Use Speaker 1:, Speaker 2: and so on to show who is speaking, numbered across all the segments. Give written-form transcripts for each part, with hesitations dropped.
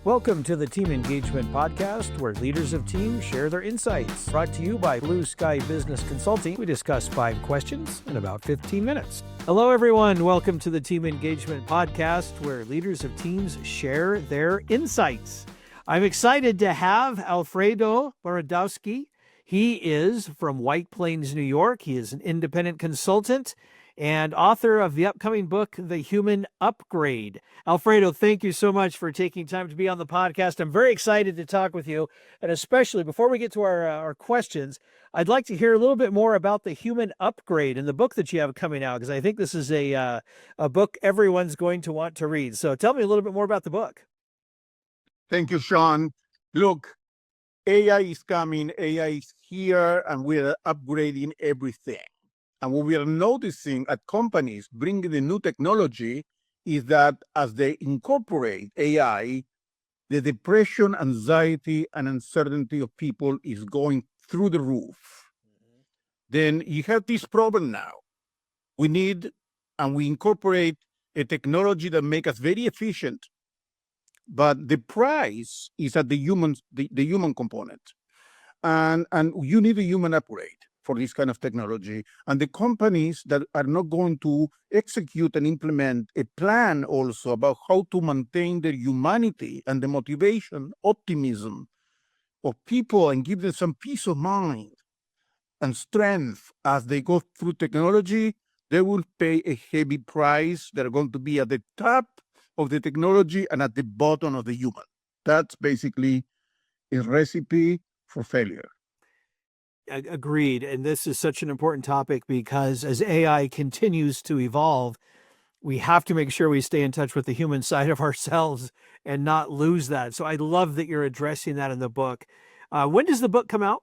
Speaker 1: Welcome to the Team Engagement Podcast, where leaders of teams share their insights. Brought to you by Blue Sky Business Consulting. We discuss 5 questions in about 15 minutes. Hello, everyone. Welcome to the Team Engagement Podcast, where leaders of teams share their insights. I'm excited to have Alfredo Borodowski. He is from White Plains, New York. He is an independent consultant and author of the upcoming book, The Human Upgrade. Alfredo, thank you so much for taking time to be on the podcast. I'm very excited to talk with you. And especially before we get to our questions, I'd like to hear a little bit more about The Human Upgrade and the book that you have coming out, because I think this is a book everyone's going to want to read. So tell me a little bit more about the book.
Speaker 2: Thank you, Shawn. Look, AI is coming, AI is here, and we're upgrading everything. And what we are noticing at companies bringing the new technology is that as they incorporate AI, the depression, anxiety, and uncertainty of people is going through the roof. Then you have this problem now. We need, and we incorporate a technology that makes us very efficient, but the price is at the human component. And you need a human upgrade for this kind of technology. And the companies that are not going to execute and implement a plan also about how to maintain their humanity and the motivation, optimism of people and give them some peace of mind and strength as they go through technology, they will pay a heavy price. They're going to be at the top of the technology and at the bottom of the human. That's basically a recipe for failure.
Speaker 1: Agreed. And this is such an important topic because as AI continues to evolve, we have to make sure we stay in touch with the human side of ourselves and not lose that. So I love that you're addressing that in the book. When does the book come out?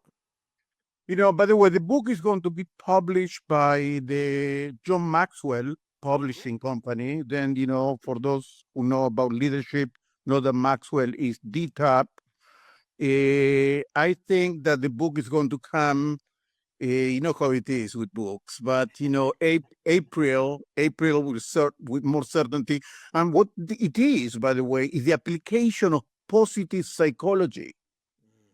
Speaker 2: By the way, the book is going to be published by the John Maxwell publishing company. Then, for those who know about leadership, know that Maxwell is the top. I think that the book is going to come, you know how it is with books, but, April will start with more certainty. And what it is, by the way, is the application of positive psychology,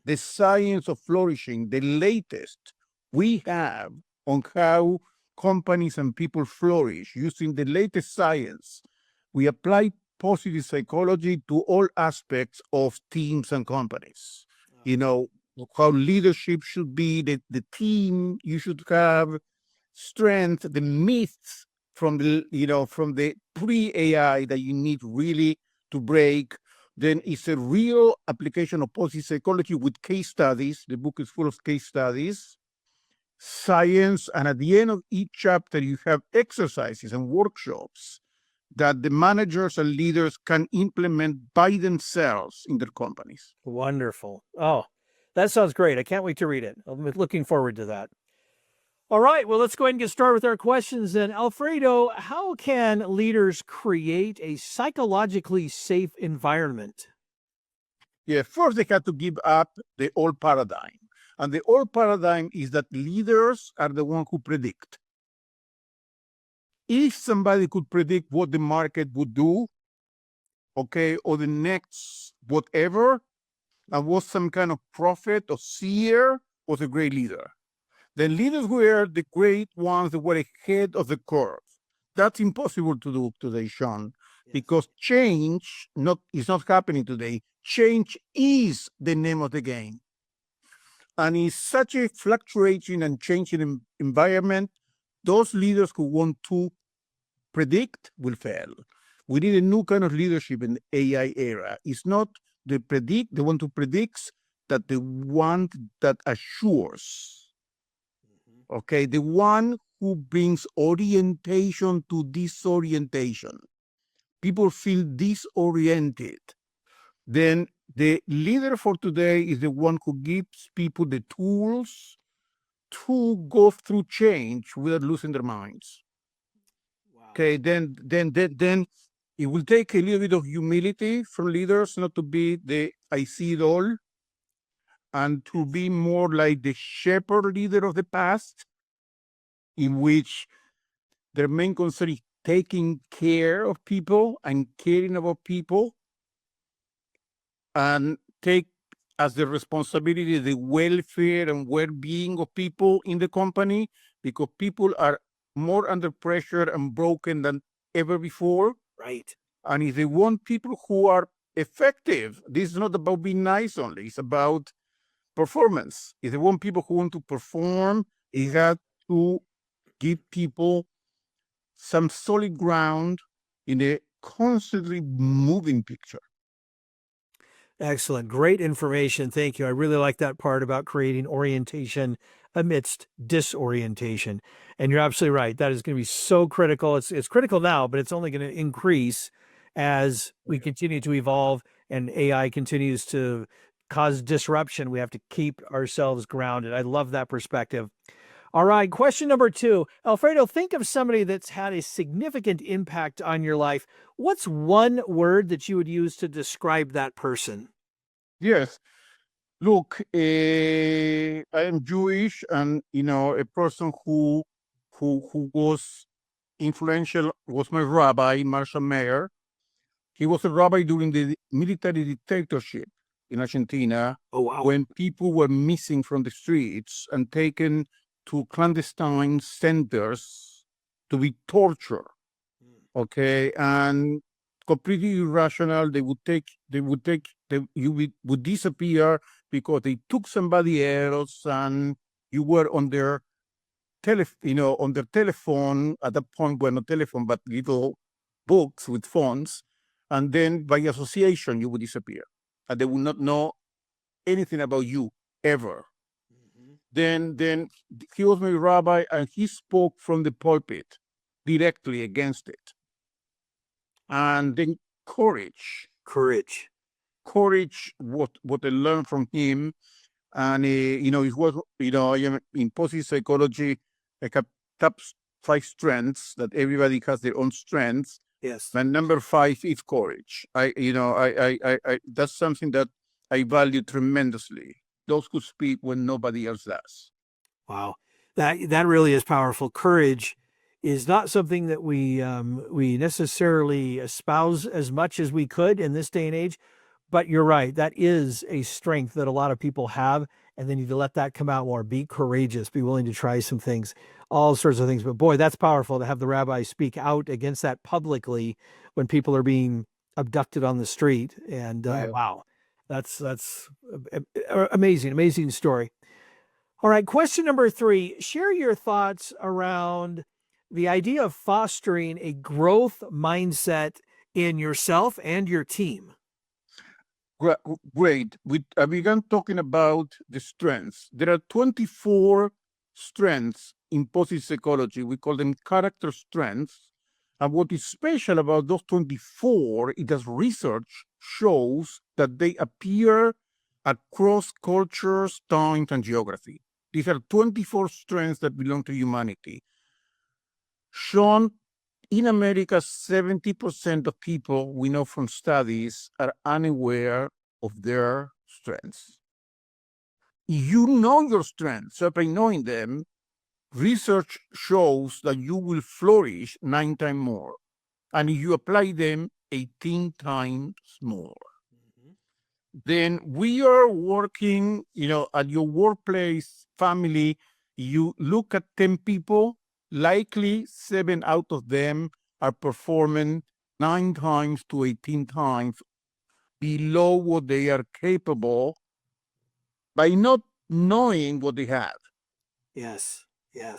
Speaker 2: the science of flourishing, the latest we have on how companies and people flourish using the latest science. We apply positive psychology to all aspects of teams and companies. How leadership should be, the team, you should have strength, the myths from the pre-AI that you need really to break. Then it's a real application of positive psychology with case studies. The book is full of case studies, science, and at the end of each chapter, you have exercises and workshops that the managers and leaders can implement by themselves in their companies.
Speaker 1: Wonderful. Oh, that sounds great. I can't wait to read it. I'm looking forward to that. All right, well, let's go ahead and get started with our questions then. Alfredo, how can leaders create a psychologically safe environment?
Speaker 2: Yeah, first they have to give up the old paradigm. And the old paradigm is that leaders are the ones who predict. If somebody could predict what the market would do, or the next whatever, and was some kind of prophet or seer, was a great leader. The leaders were the great ones that were ahead of the curve. That's impossible to do today, Shawn, because change is not happening today. Change is the name of the game. And in such a fluctuating and changing environment, those leaders who want to predict will fail. We need a new kind of leadership in the AI era. It's not the predict, they want to predict, that the one that assures. Okay, the one who brings orientation to disorientation. People feel disoriented. Then the leader for today is the one who gives people the tools to go through change without losing their minds. Wow. Okay, then it will take a little bit of humility from leaders, not to be the I see it all, and to be more like the shepherd leader of the past, in which their main concern is taking care of people and caring about people. and take as the responsibility the welfare and well-being of people in the company, because people are more under pressure and broken than ever before.
Speaker 1: Right.
Speaker 2: And if they want people who are effective, this is not about being nice only, it's about performance. If they want people who want to perform, you have to give people some solid ground in a constantly moving picture.
Speaker 1: Excellent. Great information. Thank you. I really like that part about creating orientation amidst disorientation. And you're absolutely right. That is going to be so critical. It's critical now, but it's only going to increase as we continue to evolve and AI continues to cause disruption. We have to keep ourselves grounded. I love that perspective. All right, question number 2. Alfredo, think of somebody that's had a significant impact on your life. What's one word that you would use to describe that person?
Speaker 2: Yes. Look, I am Jewish, and a person who was influential was my rabbi, Marshall Mayer. He was a rabbi during the military dictatorship in Argentina,
Speaker 1: Oh, wow.
Speaker 2: when people were missing from the streets and taken to clandestine centers to be tortured. Okay, and completely irrational. You would disappear because they took somebody else, and you were on their on their telephone at that point. Well, not telephone, but little books with phones, and then by association you would disappear, and they would not know anything about you ever. Then he was my rabbi, and he spoke from the pulpit directly against it. And then courage, what I learned from him. And it was, I am in positive psychology. I have top 5 strengths, that everybody has their own strengths.
Speaker 1: Yes.
Speaker 2: And number 5 is courage. I that's something that I value tremendously. Those who speak when nobody else does.
Speaker 1: Wow. That really is powerful. Courage is not something that we necessarily espouse as much as we could in this day and age, but you're right. That is a strength that a lot of people have, and they need to let that come out more. Be courageous. Be willing to try some things, all sorts of things. But boy, that's powerful to have the rabbi speak out against that publicly when people are being abducted on the street. And wow, that's amazing story. All right, question number 3. Share your thoughts around the idea of fostering a growth mindset in yourself and your team.
Speaker 2: Great. I began talking about the strengths. There are 24 strengths in positive psychology. We call them character strengths. And what is special about those 24 is that research shows that they appear across cultures, time, and geography. These are 24 strengths that belong to humanity. Shawn, in America, 70% of people we know from studies are unaware of their strengths. You know your strengths, so by knowing them, research shows that you will flourish 9 times more, and if you apply them 18 times more. Then we are working, at your workplace, family, you look at 10 people, likely 7 out of them are performing 9 times to 18 times below what they are capable by not knowing what they have.
Speaker 1: Yes.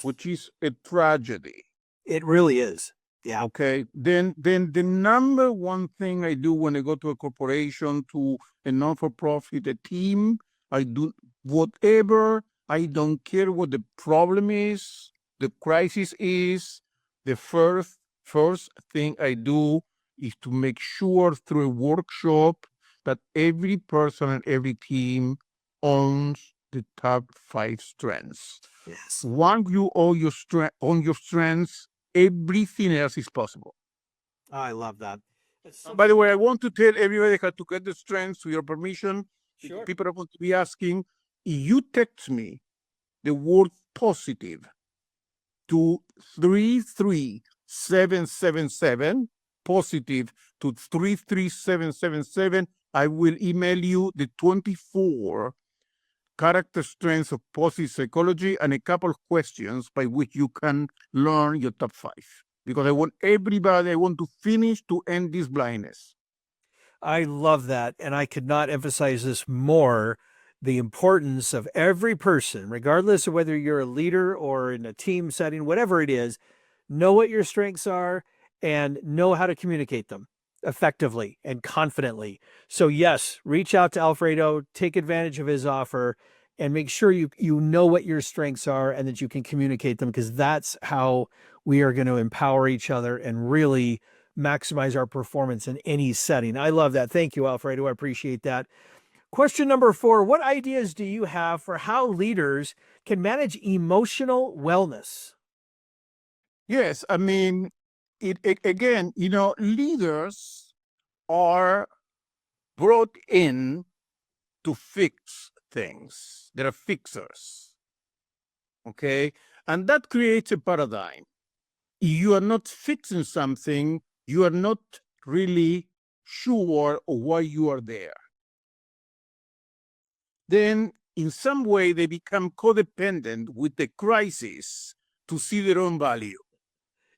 Speaker 2: Which is a tragedy.
Speaker 1: It really is. Yeah.
Speaker 2: Okay. Then the number one thing I do when I go to a corporation, to a non-for-profit, a team, I do whatever. I don't care what the problem is, the crisis is. The first thing I do is to make sure through a workshop that every person and every team owns the top 5 strengths.
Speaker 1: Yes.
Speaker 2: Once you own your strengths, everything else is possible.
Speaker 1: Oh, I love that.
Speaker 2: By the way, I want to tell everybody how to get the strengths, with your permission.
Speaker 1: Sure.
Speaker 2: People are going to be asking. If you text me the word positive to 33777, positive to 33777, I will email you the 24 character strengths of positive psychology and a couple of questions by which you can learn your top 5. Because I want to finish to end this blindness.
Speaker 1: I love that. And I could not emphasize this more, the importance of every person, regardless of whether you're a leader or in a team setting, whatever it is, know what your strengths are and know how to communicate them effectively and confidently. So yes, reach out to Alfredo, take advantage of his offer, and make sure you know what your strengths are and that you can communicate them, because that's how we are going to empower each other and really maximize our performance in any setting. I love that. Thank you, Alfredo. I appreciate that. Question number 4, what ideas do you have for how leaders can manage emotional wellness?
Speaker 2: Yes, I mean, again, leaders are brought in to fix things. They're fixers. Okay. And that creates a paradigm. You are not fixing something, you are not really sure of why you are there. Then, in some way, they become codependent with the crisis to see their own value.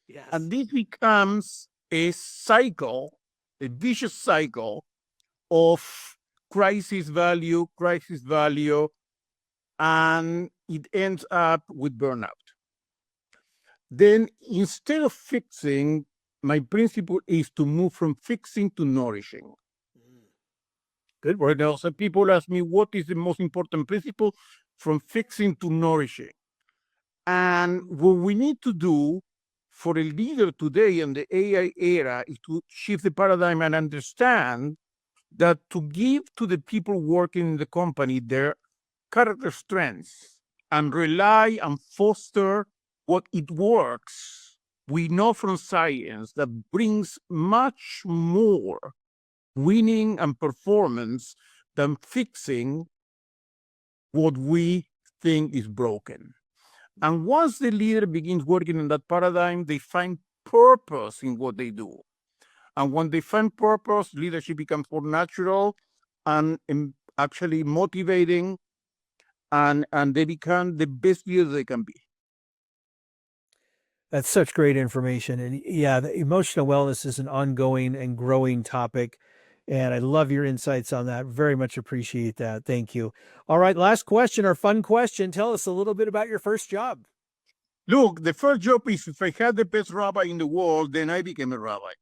Speaker 1: Yes.
Speaker 2: And this becomes a cycle, a vicious cycle of crisis value, and it ends up with burnout. Then instead of fixing, my principle is to move from fixing to nourishing. Good. Right now, some people ask me, what is the most important principle? From fixing to nourishing. And what we need to do for a leader today in the AI era is to shift the paradigm and understand that to give to the people working in the company their character strengths and rely and foster what it works, we know from science that brings much more winning and performance than fixing what we think is broken. And once the leader begins working in that paradigm, they find purpose in what they do. And when they find purpose, leadership becomes more natural and actually motivating, and they become the best leaders they can be.
Speaker 1: That's such great information. And yeah, the emotional wellness is an ongoing and growing topic. And I love your insights on that. Very much appreciate that. Thank you. All right, last question, our fun question. Tell us a little bit about your first job.
Speaker 2: Look, the first job is if I had the best rabbi in the world, then I became a rabbi.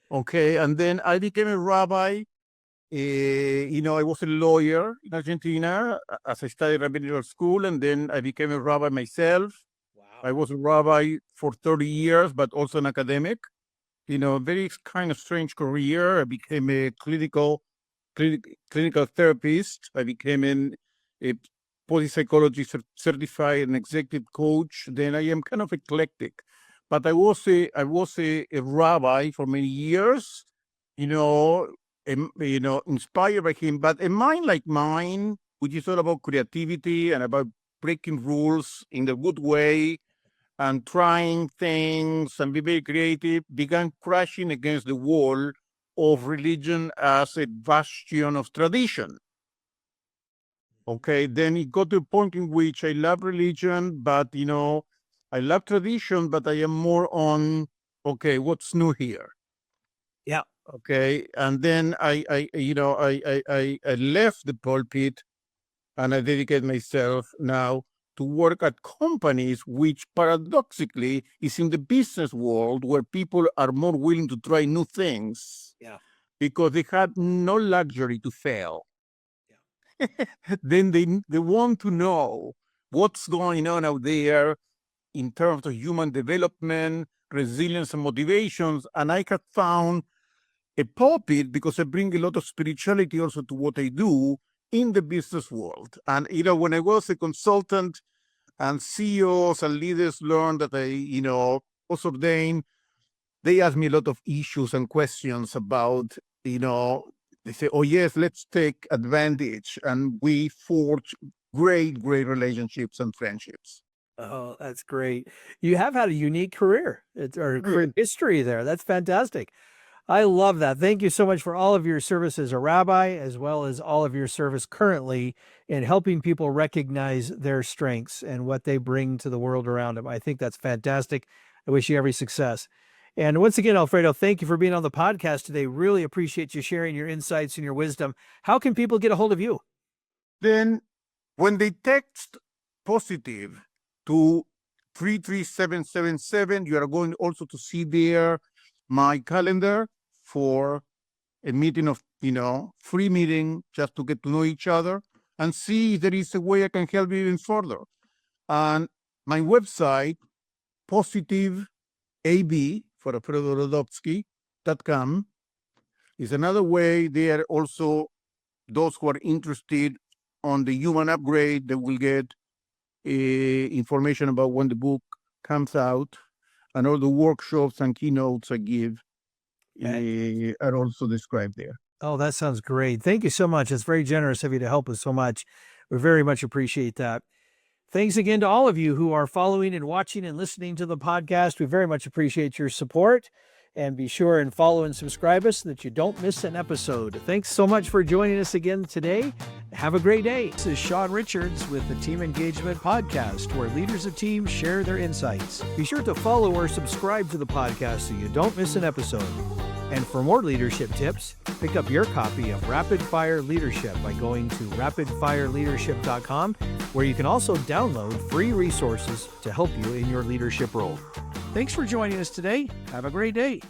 Speaker 2: Okay, and then I became a rabbi. I was a lawyer in Argentina as I studied rabbinical school, and then I became a rabbi myself.
Speaker 1: Wow.
Speaker 2: I was a rabbi for 30 years, but also an academic. Very kind of strange career. I became a clinical therapist. I became a psychology certified and executive coach. Then I am kind of eclectic, but I was a rabbi for many years. Inspired by him. But a mind like mine, which is all about creativity and about breaking rules in the good way and trying things and be very creative, began crashing against the wall of religion as a bastion of tradition. Okay, then it got to a point in which I love religion, but I love tradition, but I am more on, okay, what's new here?
Speaker 1: Yeah.
Speaker 2: Okay, and then I left the pulpit and I dedicate myself now to work at companies, which paradoxically is in the business world where people are more willing to try new things.
Speaker 1: Yeah.
Speaker 2: Because they had no luxury to fail.
Speaker 1: Yeah.
Speaker 2: Then they want to know what's going on out there in terms of human development, resilience, and motivations. And I have found a pulpit because I bring a lot of spirituality also to what I do in the business world. And when I was a consultant and CEOs and leaders learned that I was ordained, they asked me a lot of issues and questions about, they say, oh yes, let's take advantage. And we forge great relationships and friendships.
Speaker 1: Oh, that's great. You have had a unique career or career history there. That's fantastic. I love that. Thank you so much for all of your service as a rabbi, as well as all of your service currently in helping people recognize their strengths and what they bring to the world around them. I think that's fantastic. I wish you every success. And once again, Alfredo, thank you for being on the podcast today. Really appreciate you sharing your insights and your wisdom. How can people get a hold of you?
Speaker 2: Then when they text positive to 33777, you are going also to see there my calendar for a meeting of, free meeting just to get to know each other and see if there is a way I can help you even further. And my website, positiveab for Borodowski.com is another way. There also those who are interested on the human upgrade, they will get information about when the book comes out, and all the workshops and keynotes I give are also described there.
Speaker 1: Oh, that sounds great. Thank you so much. It's very generous of you to help us so much. We very much appreciate that. Thanks again to all of you who are following and watching and listening to the podcast. We very much appreciate your support. And be sure and follow and subscribe us so that you don't miss an episode. Thanks so much for joining us again today. Have a great day. This is Shawn Richards with the Team Engagement Podcast, where leaders of teams share their insights. Be sure to follow or subscribe to the podcast so you don't miss an episode. And for more leadership tips, pick up your copy of Rapid Fire Leadership by going to rapidfireleadership.com, where you can also download free resources to help you in your leadership role. Thanks for joining us today. Have a great day.